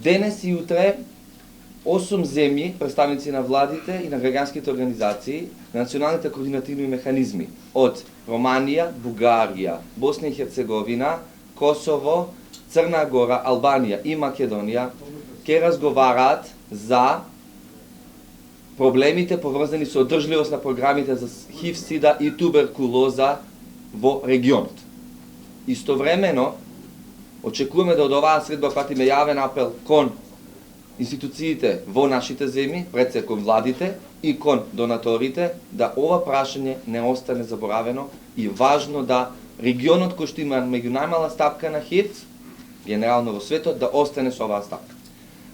Денес и утре 8 земји, представници на владите и на граѓанските организации, на националните координативни механизми од Романија, Бугарија, Босна и Херцеговина, Косово, Црна Гора, Албанија и Македонија ќе разговараат за проблемите поврзани со одржливост на програмите за ХИВ, СИДА и туберкулоза во регионот. Истовремено, очекуваме да од оваа средба пратиме јавен апел кон институциите во нашите земји, пред се кон владите и кон донаторите, да ова прашање не остане заборавено и важно да регионот кој што има меѓу најмала стапка на ХИВ, генерално во светот, да остане со оваа стапка.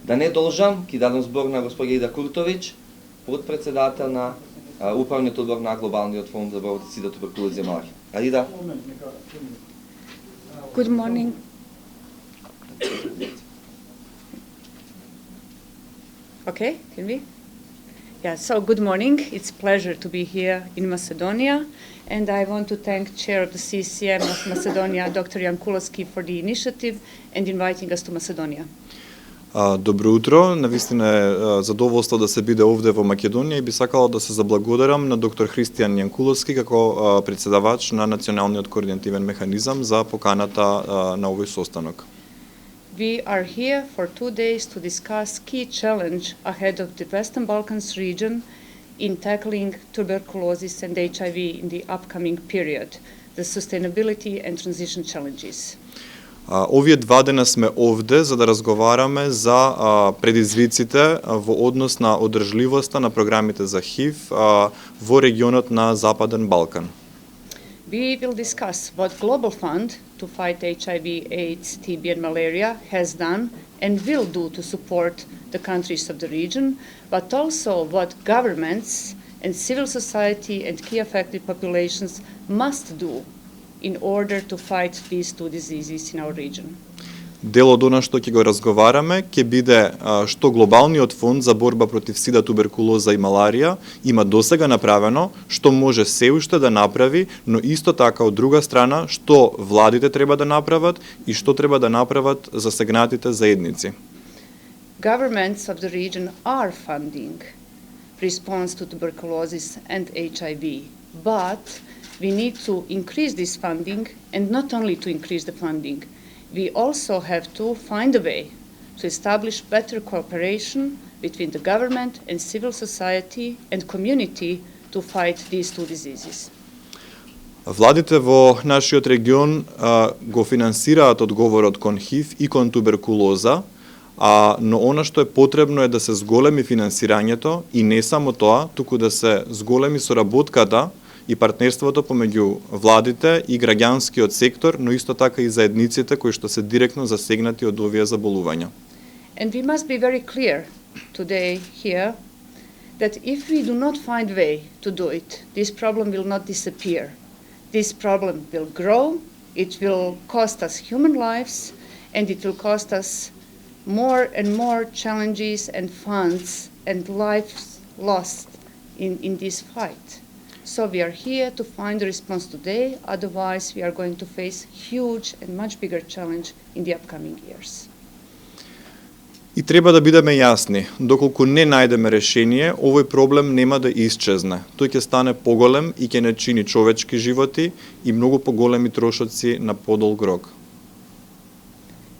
Да не должам, ки дадам збор на господја Ида Куртовиќ, подпредседател на Управниот одбор на Глобалниот фонд за борба против СИДА, туберкулоза и маларија. Аида. Good morning. Okay, can we? Yeah, so good morning. It's a pleasure to be here in Macedonia, and I want to thank Chair of the CCM of Macedonia, Dr. Jankulovski, for the initiative and inviting us to Macedonia. Добро утро, навистина е задоволство да се биде овде во Македонија и би сакала да се заблагодарам на доктор Христијан Јанкуловски како претседавач на Националниот координативен механизам за поканата на овој состанок. We are here for 2 days to discuss key challenge ahead of the Western Balkans region in tackling tuberculosis and HIV in the upcoming period, the sustainability and transition challenges. Овие 2 дена сме овде за да разговараме за предизвиците во однос на одржливоста на програмите за ХИВ во регионот на Западен Балкан. We will discuss what Global Fund to fight HIV, AIDS, TB and malaria has done and will do to support the countries of the region, but also what governments and civil society and key affected populations must do in order to fight these 2 diseases in our region. Дел од она што ќе го разговараме ќе биде што глобалниот фонд за борба против СИДА, туберкулоза и маларија има досега направено, што може се уште да направи, но исто така од друга страна што владите треба да направат и што треба да направат засегнатите заедници. Governments of the region are funding response to tuberculosis and HIV, but we need to increase this funding, and not only to increase the funding, we also have to find a way to establish better cooperation between the government and civil society and community to fight these 2 diseases. Владите во нашиот регион го финансираат одговорот кон ХИВ и кон туберкулоза, но она што е потребно е да се зголеми финансирањето и не само тоа, туку да се зголеми соработката и партнерството помеѓу владите и граѓанскиот сектор, но исто така и заедниците кои што се директно засегнати од овие заболувања. And we must be very clear today here that if we do not find way to do it, this problem will not disappear. This problem will grow, it will cost us human lives, and it will cost us more and more challenges and funds and lives lost in this fight. So we are here to find a response today, otherwise we are going to face huge and much bigger challenge in the upcoming years. И треба да бидеме јасни, доколку не најдеме решение, овој проблем нема да исчезне. Тој ќе стане поголем и ќе не чини човечки животи и многу поголеми трошоци на подолг рок.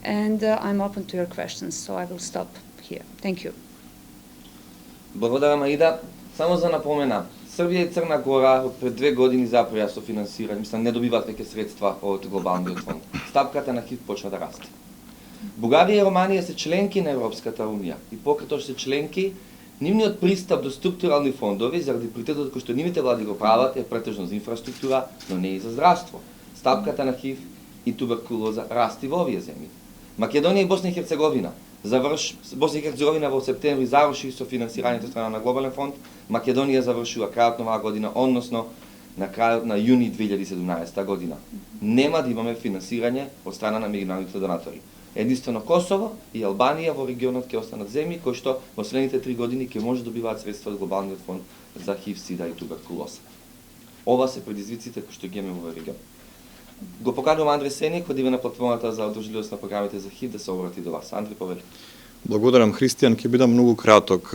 And I'm open to your questions, so I will stop here. Thank you. Благодарам, Аида. Само за напомена, Србија и Црна Гора пред 2 години запоја со финансирање, мислам не добиваат веќе средства од глобалниот фонд. Стапката на ХИВ почна да расте. Бугарија и Романија се членки на Европската унија и покрај тоа што се членки, нивниот пристап до структурални фондови заради приоритетот кој што нивните влади го прават е претежно за инфраструктура, но не и за здравство. Стапката на ХИВ и туберкулоза расти во овие земји. Македонија и Босна и Херцеговина Босна и Херцеговина во септември заврши со финансирањето страна на Глобален фонд, Македонија завршува крајот на оваа година, односно на крајот на јуни 2017 година. Нема да имаме финансирање од страна на меѓународните донатори. Единствено Косово и Албанија во регионот ќе останат земји кои што во следните 3 години ќе може да добиваат средства од Глобалниот фонд за ХИВ, СИДА и туберкулоза. Ова се предизвиците кои што ги имаме во регион. Го поканувам Андре Сеник, водива на платформата за одржливост на програмите за ХИВ, да се обрати до вас. Андре, повели. Благодарам, Христијан, ќе бидам многу краток.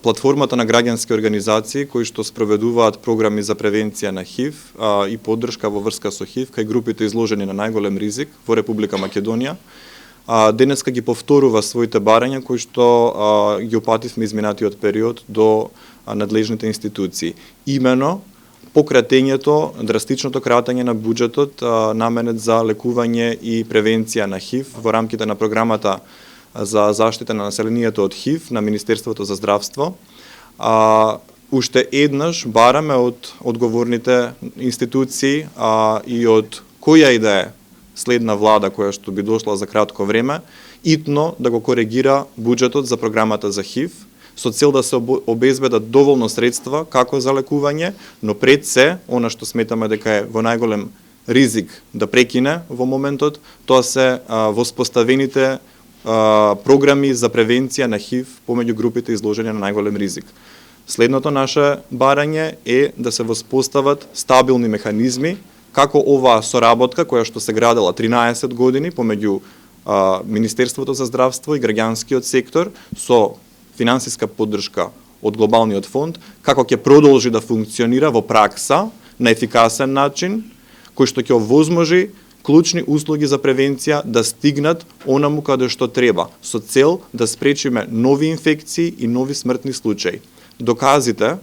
Платформата на граѓански организации кои што спроведуваат програми за превенција на ХИВ и поддршка во врска со ХИВ кај групите изложени на најголем ризик во Република Македонија, денеска ги повторува своите барања кои што ги опативме изминатиот период до надлежните институции. Имено пократењето, драстичното кратење на буџетот наменет за лекување и превенција на ХИВ во рамките на програмата за заштита на населението од ХИВ на Министерството за здравство. Уште еднаш бараме од одговорните институции и од која и да е следна влада која што би дошла за кратко време, итно да го коригира буџетот за програмата за ХИВ, со цел да се обезбедат доволно средства како за лекување, но пред се, она што сметаме дека е во најголем ризик да прекине во моментот, тоа се воспоставените програми за превенција на ХИВ помеѓу групите изложени на најголем ризик. Следното наше барање е да се воспостават стабилни механизми како оваа соработка која што се градела 13 години помеѓу Министерството за здравство и граѓанскиот сектор со финансиска поддршка од глобалниот фонд, како ќе продолжи да функционира во пракса на ефикасен начин, кој што ќе овозможи клучни услуги за превенција да стигнат онаму каде што треба, со цел да спречиме нови инфекции и нови смртни случаи. Доказите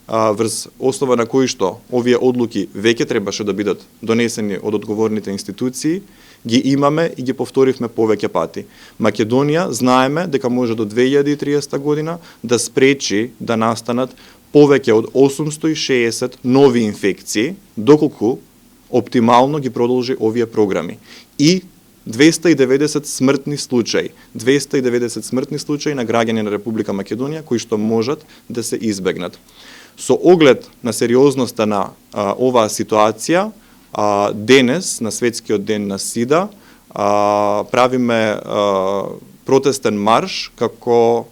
врз основа на кои што овие одлуки веќе требаше да бидат донесени од одговорните институции, ги имаме и ги повторивме повеќе пати. Македонија знаеме дека може до 2030 година да спречи да настанат повеќе од 860 нови инфекции, доколку оптимално ги продолжи овие програми. И 290 смртни случаи. 290 смртни случаи на граѓани на Република Македонија кои што можат да се избегнат. Со оглед на сериозноста на оваа ситуација, денес, на Светскиот ден на СИДА, правиме протестен марш како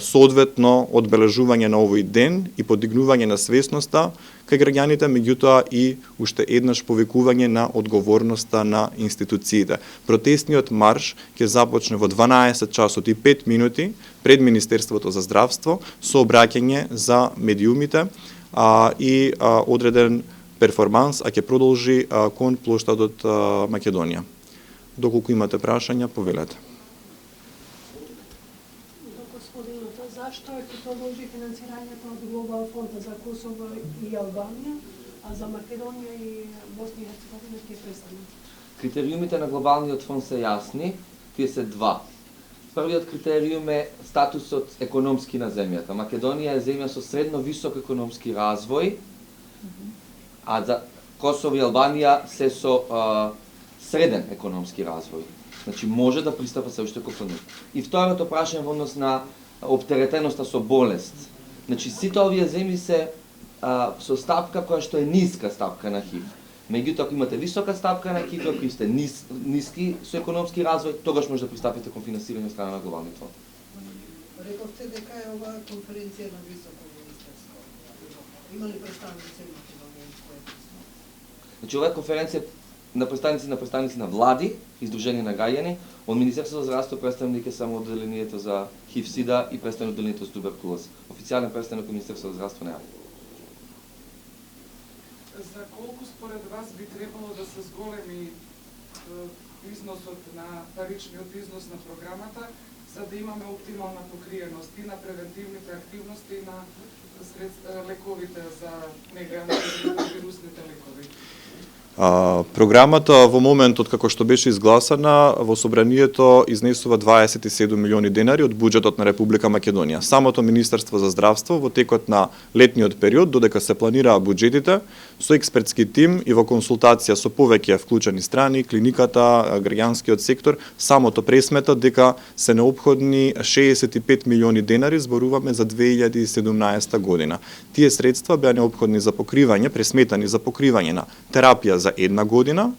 соодветно одбележување на овој ден и подигнување на свесноста кај граѓаните, меѓутоа и уште еднаш повикување на одговорноста на институциите. Протестниот марш ќе започне во 12 часот и 5 минути пред Министерството за здравство со обраќање за медиумите и одреден перформанс, ќе продолжи кон плоштадот Македонија. Доколку имате прашања, повелете. Зашто ќе продолжи финансирањето од Глобал фонда за Косово и Албанија, а за Македонија и Босна и Херцеговина ќе престане? Критериумите на глобалниот фонд се јасни, тие се два. Првиот критериум е статусот економски на земјата. Македонија е земја со средно висок економски развој, а за Косово и Албанија се со среден економски развој. Значи може да пристапат се уште кон нив. И второто прашање во однос на оптеретеноста со болест. Значи сите овие земји се со стапка која што е ниска стапка на ХИВ. Меѓутоа, ако имате висока стапка на ХИВ, ако сте ниски со економски развој, тогаш може да пристапите кон финансирање од страна на глобалниот фонд. Рековте дека е оваа конференција на високо министерско. Има ли представници на Македонија? Значи оваа конференција на представници на влади, издружени на граѓани, од Министерството за здравство представник е само одделението за ХИВ-СИДА и представник одделението за туберкулоза. Официјален представник од Министерството за здравство нема. За колку според вас би требало да се зголеми износот на паричниот износ на програмата, за да имаме оптимална покриеност и на превентивните активности и на лековите за вирусните лекови? Програмата во моментот како што беше изгласана во собранието изнесува 27 милиони денари од буџетот на Република Македонија. Самото Министерство за здравство во текот на летниот период, додека се планираа буџетите, со експертски тим и во консултација со повеќе вклучени страни, клиниката, граѓанскиот сектор, самото пресмета дека се неопходни 65 милиони денари, зборуваме за 2017 година. Тие средства беа неопходни за покривање, пресметани за покривање на терапија за една година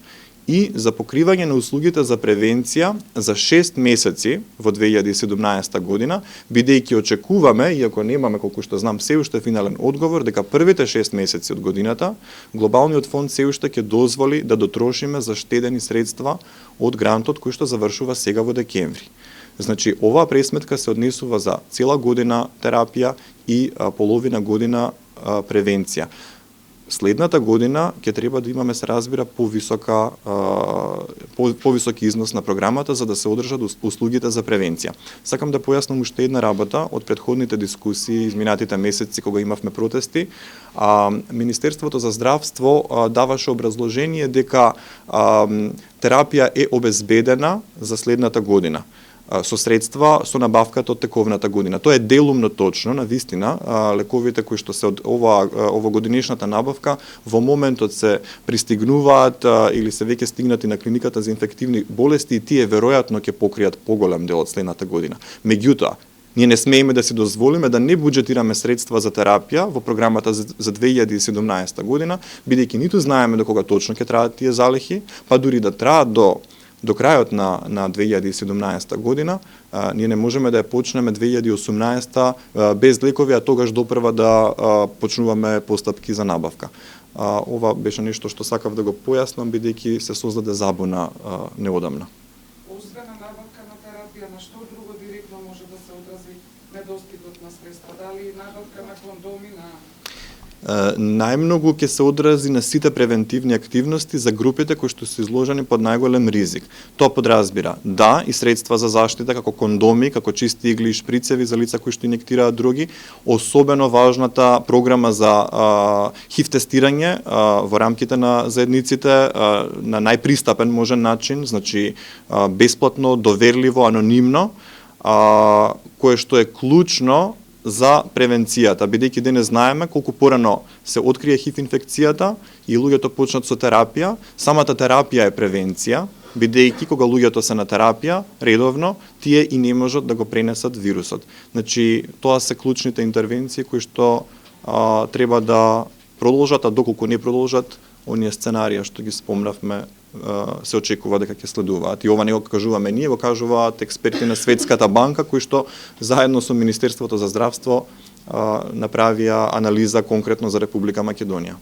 и за покривање на услугите за превенција за 6 месеци во 2017 година, бидејќи очекуваме, иако немаме колку што знам се уште финален одговор, дека првите 6 месеци од годината глобалниот фонд се уште ќе дозволи да дотрошиме заштедени средства од грантот кој што завршува сега во декември. Значи, оваа пресметка се однесува за цела година терапија и половина година превенција. Следната година ќе треба да имаме, се разбира, повисок износ на програмата за да се одржат услугите за превенција. Сакам да појаснам уште една работа од претходните дискусии изминатите месеци кога имавме протести. Министерството за здравство даваше образложение дека терапија е обезбедена за следната година со средства со набавката од тековната година. Тоа е делумно точно, навистина, лековите кои што се од овогодинешната набавка во моментот се пристигнуваат или се веќе стигнати на клиниката за инфективни болести и тие веројатно ќе покријат поголем дел од следната година. Меѓутоа, ние не смееме да си дозволиме да не буџетираме средства за терапија во програмата за 2017 година, бидејќи ниту знаеме до кога точно ќе траат тие залихи, па дури да траат до крајот на 2017 година, ние не можеме да ја почнеме 2018 без лекови, а тогаш допрва да почнуваме постапки за набавка. Ова беше нешто што сакав да го појаснам, бидејќи се создаде забуна неодамна. Освен на набавка на терапија, на што друго директно може да се одрази недостигот на средства? Дали набавка на кондоми, на најмногу ќе се одрази на сите превентивни активности за групите кои што се изложени под најголем ризик. Тоа подразбира и средства за заштита како кондоми, како чисти игли и шприцеви за лица кои што инјектираат други, особено важната програма за ХИВ тестирање во рамките на заедниците на најпристапен можен начин, значи бесплатно, доверливо, анонимно, кое што е клучно за превенцијата, бидејќи денес знаеме колку порано се открие ХИВ инфекцијата и луѓето почнат со терапија. Самата терапија е превенција, бидејќи кога луѓето се на терапија редовно, тие и не можат да го пренесат вирусот. Значи, тоа се клучните интервенции кои што треба да продолжат, а доколку не продолжат, оние сценарија што ги спомнавме се очекува дека ќе следуваат. И ова не го кажуваме ние, го кажуваат експерти на Светската банка, кои што заедно со Министерството за здравство направија анализа конкретно за Република Македонија.